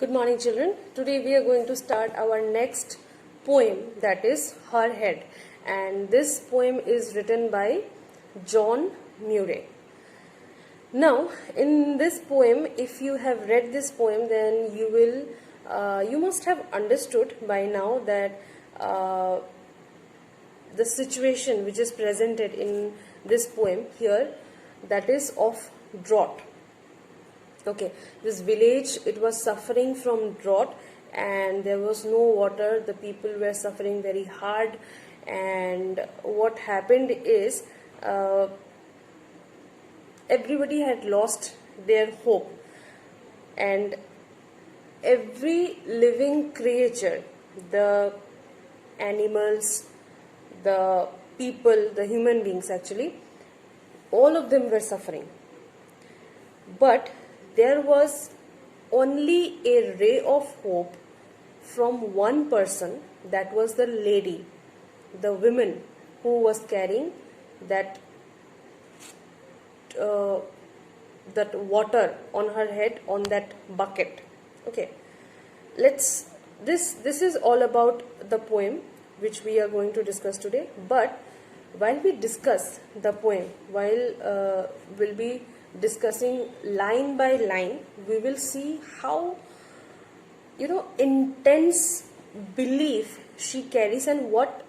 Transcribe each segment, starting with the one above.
Good morning, children. Today we are going to start our next poem, that is Her Head, and this poem is written by John Murray. Now, in this poem, if you have read this poem, then you must have understood by now that the situation which is presented in this poem here, that is of drought. Okay, this village, it was suffering from drought and there was no water. The people were suffering very hard, and what happened is everybody had lost their hope, and every living creature, the animals, the people, the human beings actually, all of them were suffering. But there was only a ray of hope from one person, that was the lady, the woman who was carrying that water on her head, on that bucket. Okay, this is all about the poem which we are going to discuss today. But while we discuss the poem, we'll be discussing line by line, we will see how intense belief she carries, and what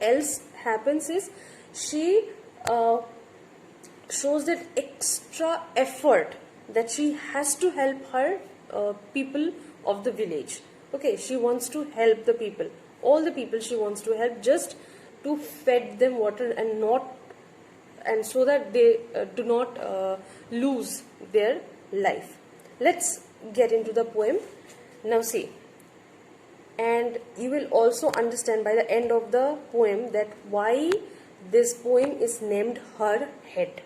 else happens is she shows that extra effort that she has to help her people of the village. Okay, she wants to help the people, all the people she wants to help, just to fed them water and so that they do not lose their life. Let's get into the poem. Now see, and you will also understand by the end of the poem that why this poem is named Her Head.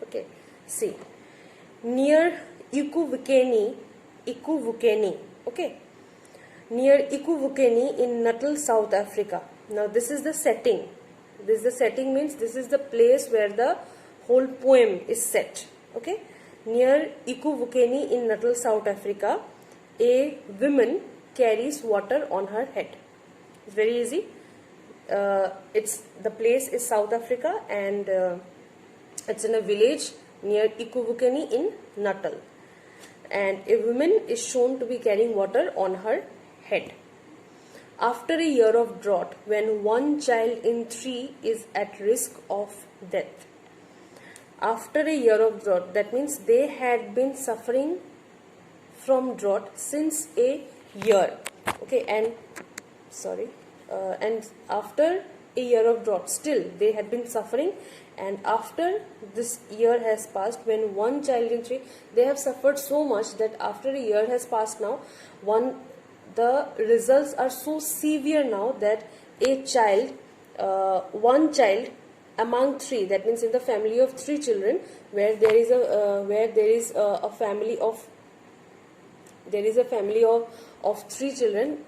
Okay, see, near Ikuvukeni, okay, near Ikuvukeni in Natal, South Africa. Now this is the setting. Means this is the place where the whole poem is set. Okay, near Ikuvukeni in Natal, South Africa, a woman carries water on her head. It's very easy. The place is South Africa, and it's in a village near Ikuvukeni in Natal, and a woman is shown to be carrying water on her head. After a year of drought, when 1 child in 3 is at risk of death. After a year of drought, that means they had been suffering from drought since a year. Okay, and after a year of drought, still they had been suffering, and after this year has passed, when 1 child in 3, they have suffered so much that after a year has passed now, the results are so severe now that one child among 3, that means in the family of 3 children, where there is a family of 3 children,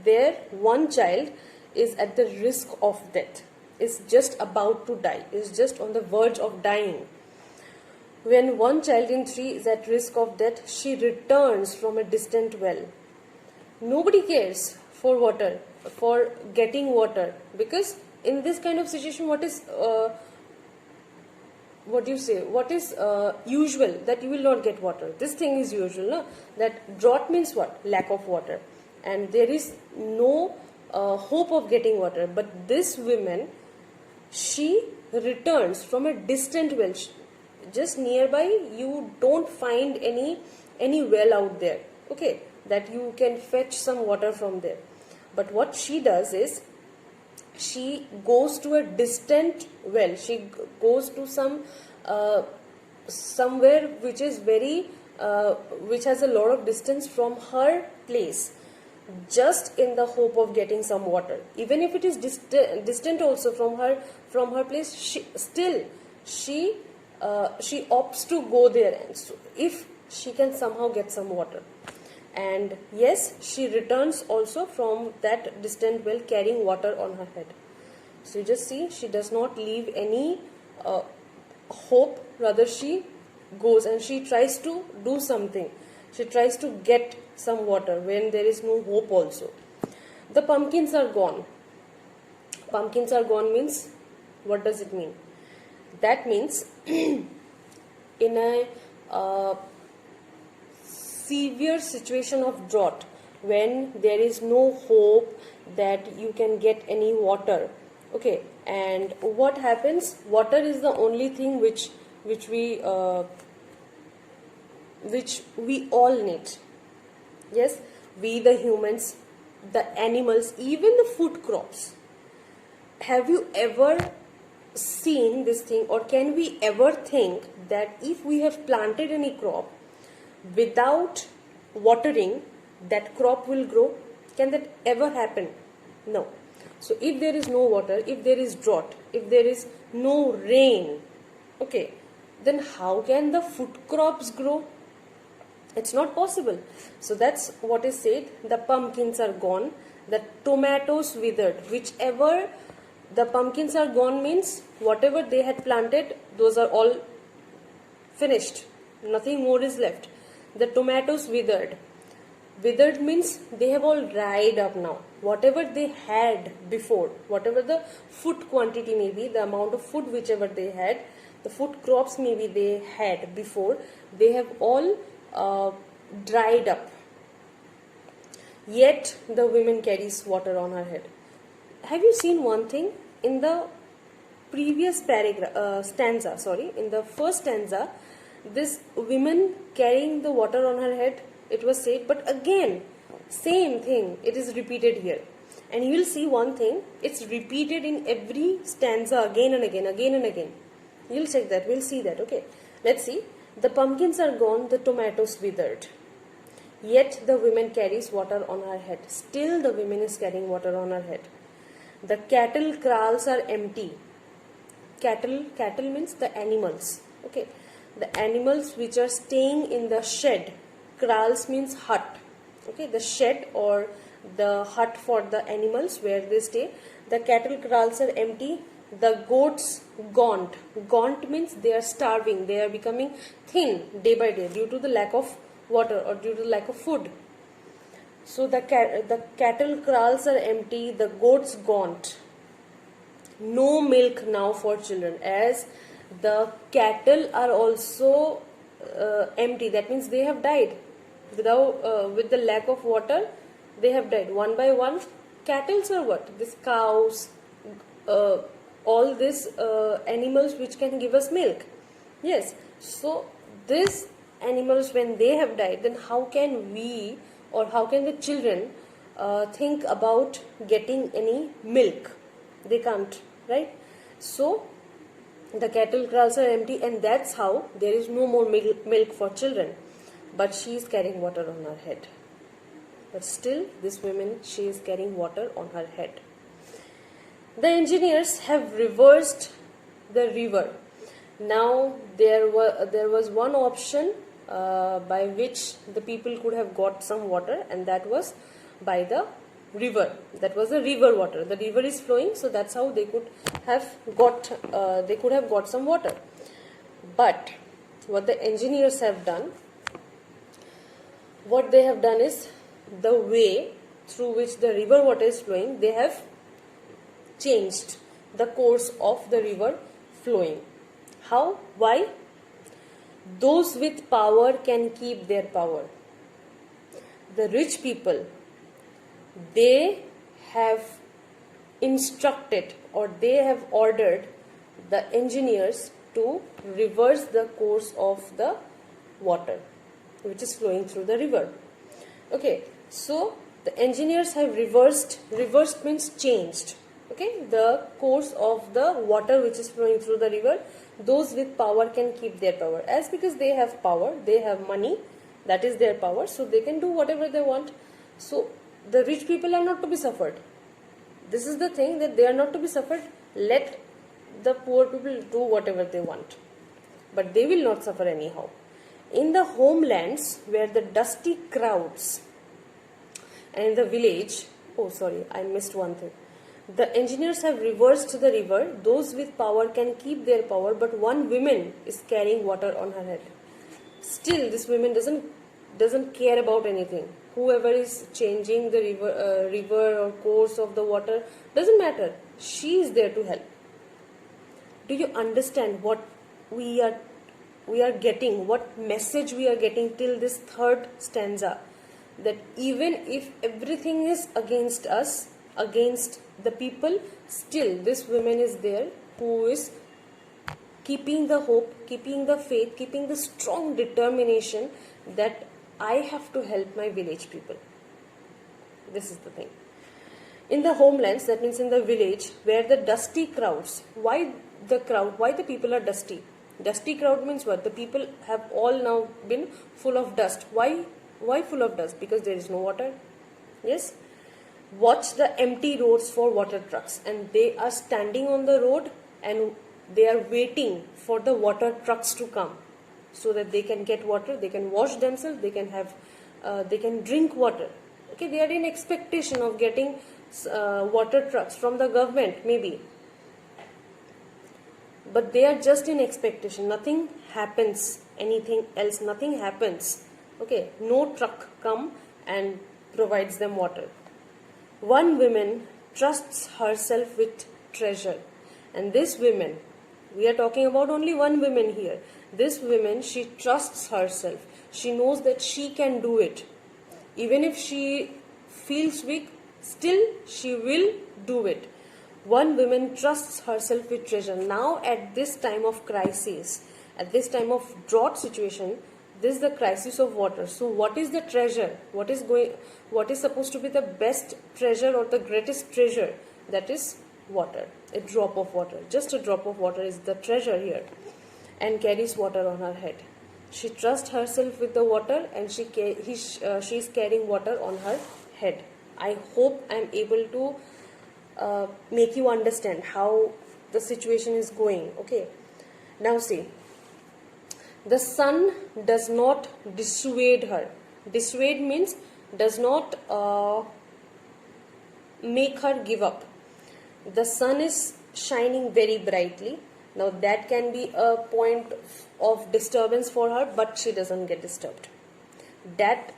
there one child is at the risk of death, is just about to die, is just on the verge of dying. When 1 child in 3 is at risk of death, she returns from a distant well. Nobody cares for water, for getting water, because in this kind of situation, what is usual? That you will not get water. This thing is usual, no? That drought means what? Lack of water, and there is no hope of getting water. But this woman, she returns from a distant well, just nearby. You don't find any well out there. Okay, that you can fetch some water from there. But what she does is, she goes to a distant well. She goes to somewhere which is which has a lot of distance from her place, just in the hope of getting some water. Even if it is distant also from her place, she opts to go there, and so if she can somehow get some water. And yes, she returns also from that distant well carrying water on her head. So you just see, she does not leave any hope, rather she goes and she tries to do something. She tries to get some water when there is no hope also. The pumpkins are gone. Pumpkins are gone means, what does it mean? That means in a severe situation of drought, when there is no hope that you can get any water, okay, and what happens? Water is the only thing which we all need. Yes, we the humans, the animals, even the food crops. Have you ever seen this thing, or can we ever think that if we have planted any crop without watering, that crop will grow? Can that ever happen? No. So if there is no water, if there is drought, if there is no rain, okay, then how can the food crops grow? It's not possible. So that's what is said. The pumpkins are gone, the tomatoes withered. Whichever, the pumpkins are gone means whatever they had planted, those are all finished. Nothing more is left. The tomatoes withered. Withered means they have all dried up now. Whatever they had before, whatever the food quantity may be, the amount of food whichever they had, the food crops maybe they had before, they have all dried up. Yet the woman carries water on her head. Have you seen one thing? In the previous stanza, in the first stanza, this woman carrying the water on her head, it was said, but again, same thing, it is repeated here. And you will see one thing, it's repeated in every stanza again and again, again and again. You'll check that, we'll see that, okay. Let's see. The pumpkins are gone, the tomatoes withered. Yet the woman carries water on her head. Still the woman is carrying water on her head. The cattle kraals are empty. Cattle means the animals. Okay. The animals which are staying in the shed. Kraals means hut. Okay. The shed or the hut for the animals where they stay. The cattle kraals are empty. The goats gaunt. Gaunt means they are starving. They are becoming thin day by day due to the lack of water or due to the lack of food. So the cattle kraals are empty. The goats gaunt. No milk now for children, as the cattle are also empty. That means they have died. With the lack of water, they have died. One by one, cattle are what? These cows, all these animals which can give us milk. Yes. So these animals, when they have died, then how can we or how can the children think about getting any milk? They can't, right? So the cattle kraals are empty, and that's how there is no more milk for children. But she is carrying water on her head. But still, this woman, she is carrying water on her head. The engineers have reversed the river. Now there was one option by which the people could have got some water, and that was by the river. That was the river water. The river is flowing, so that's how they could have got some water. But what the engineers have done, what they have done is, the way through which the river water is flowing, they have changed the course of the river flowing. How? Why? Those with power can keep their power. The rich people, they have instructed or they have ordered the engineers to reverse the course of the water which is flowing through the river. Okay, so the engineers have reversed means changed. Okay, the course of the water which is flowing through the river. Those with power can keep their power. As because they have power, they have money, that is their power, so they can do whatever they want. So the rich people are not to be suffered. This is the thing, that they are not to be suffered. Let the poor people do whatever they want, but they will not suffer anyhow. In the homelands where the dusty crowds, and in the village, oh sorry, I missed one thing. The engineers have reversed the river. Those with power can keep their power, but one woman is carrying water on her head. Still, this woman doesn't doesn't care about anything. Whoever is changing the river or course of the water, doesn't matter. She is there to help. Do you understand what we are getting, what message we are getting till this third stanza? That even if everything is against us, against the people, still this woman is there who is keeping the hope, keeping the faith, keeping the strong determination that I have to help my village people. This is the thing. In the homelands, that means in the village, where the dusty crowds, why the people are dusty? Dusty crowd means what? The people have all now been full of dust. Why full of dust? Because there is no water. Yes? Watch the empty roads for water trucks, and they are standing on the road and they are waiting for the water trucks to come so that they can get water, they can wash themselves, they can drink water. Okay, they are in expectation of getting water trucks from the government, maybe. But they are just in expectation. Nothing happens, anything else, nothing happens. Okay, no truck come and provides them water. One woman trusts herself with treasure. And this woman, we are talking about only one woman here. This woman, she trusts herself. She knows that she can do it. Even if she feels weak, still she will do it. One woman trusts herself with treasure. Now at this time of crisis, at this time of drought situation, this is the crisis of water. So what is the treasure? What is supposed to be the best treasure or the greatest treasure? That is water. A drop of water. Just a drop of water is the treasure here. And carries water on her head. She trusts herself with the water, and she is carrying water on her head. I hope I am able to make you understand how the situation is going. Okay. Now see. The sun does not dissuade her. Dissuade means does not make her give up. The sun is shining very brightly. Now that can be a point of disturbance for her, but she doesn't get disturbed. That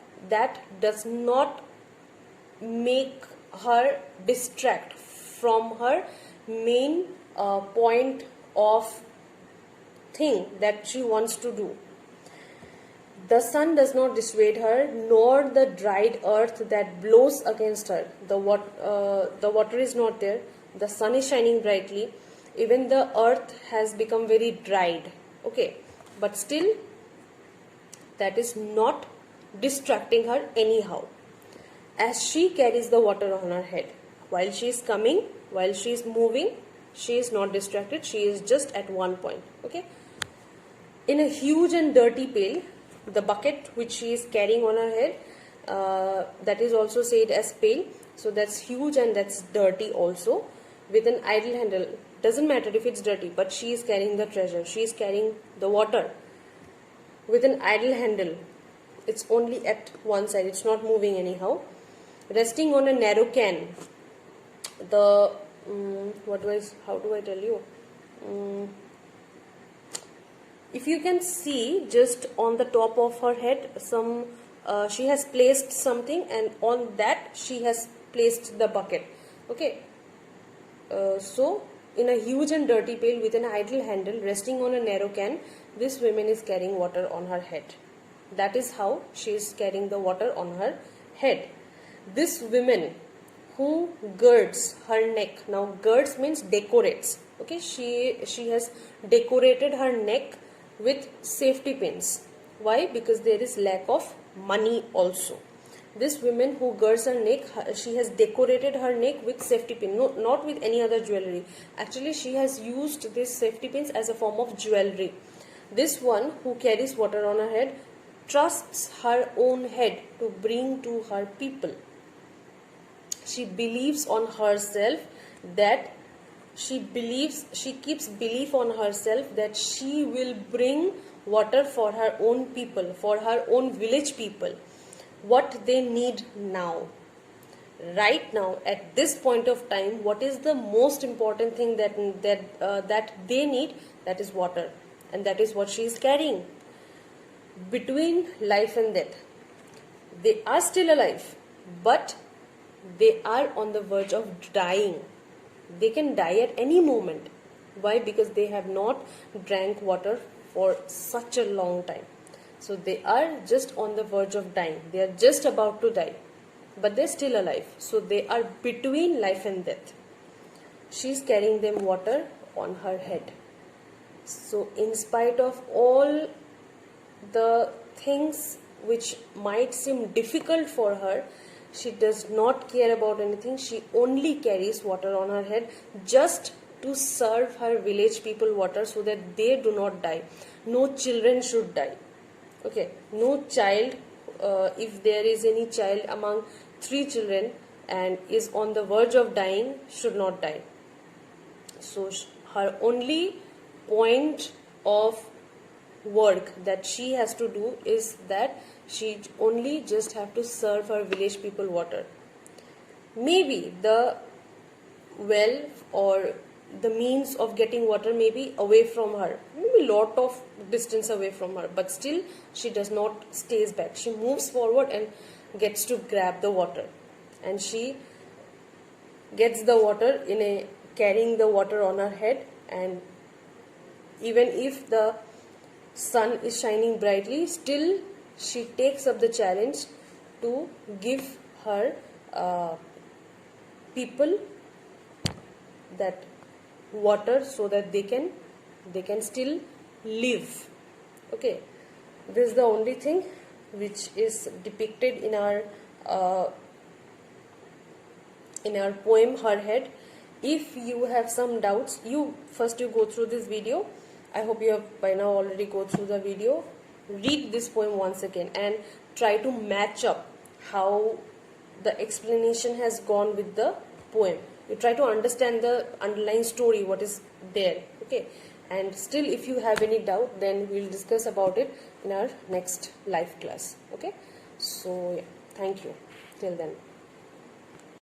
does not make her distract from her main point of thing that she wants to do. The sun does not dissuade her, nor the dried earth that blows against her. The water is not there. The sun is shining brightly. Even the earth has become very dried. Okay, but still that is not distracting her anyhow. As she carries the water on her head, while she is coming, while she is moving, she is not distracted. She is just at one point. Okay. In a huge and dirty pail, the bucket which she is carrying on her head, that is also said as pail. So that's huge and that's dirty also. With an idle handle, doesn't matter if it's dirty, but she is carrying the treasure. She is carrying the water. With an idle handle, it's only at one side. It's not moving anyhow. Resting on a narrow can. How do I tell you? If you can see, just on the top of her head, she has placed something, and on that she has placed the bucket. Okay. So, in a huge and dirty pail with an idle handle, resting on a narrow can, this woman is carrying water on her head. That is how she is carrying the water on her head. This woman who girds her neck. Now, girds means decorates. Okay, she has decorated her neck with safety pins. Why? Because there is lack of money also. This woman who girds her neck, she has decorated her neck with safety pin. No, not with any other jewelry. Actually, she has used these safety pins as a form of jewelry. This one who carries water on her head trusts her own head to bring to her people. She believes on herself that she keeps belief on herself that she will bring water for her own people, for her own village people. What they need now, right now, at this point of time, what is the most important thing that they need? That is water, and that is what she is carrying. Between life and death, they are still alive, but they are on the verge of dying. They can die at any moment. Why? Because they have not drank water for such a long time. So they are just on the verge of dying. They are just about to die, but they're still alive. So they are between life and death. She's carrying them water on her head. So in spite of all the things which might seem difficult for her, she does not care about anything. She only carries water on her head just to serve her village people water so that they do not die. No children should die. Okay, no child, if there is any child among 3 children and is on the verge of dying, should not die. So her only point of work that she has to do is that she only just have to serve her village people water. Maybe the well or the means of getting water may be away from her, maybe lot of distance away from her, but still she does not stays back. She moves forward and gets to grab the water, and she gets the water in a carrying the water on her head. And even if the sun is shining brightly, still she takes up the challenge to give her people that water so that they can still live. Okay, this is the only thing which is depicted in our poem Her Head. If you have some doubts, you go through this video. I hope you have by now already go through the video. Read this poem once again and try to match up how the explanation has gone with the poem. You try to understand the underlying story, what is there. Okay, and still if you have any doubt, then we'll discuss about it in our next live class. Okay, so yeah, thank you till then.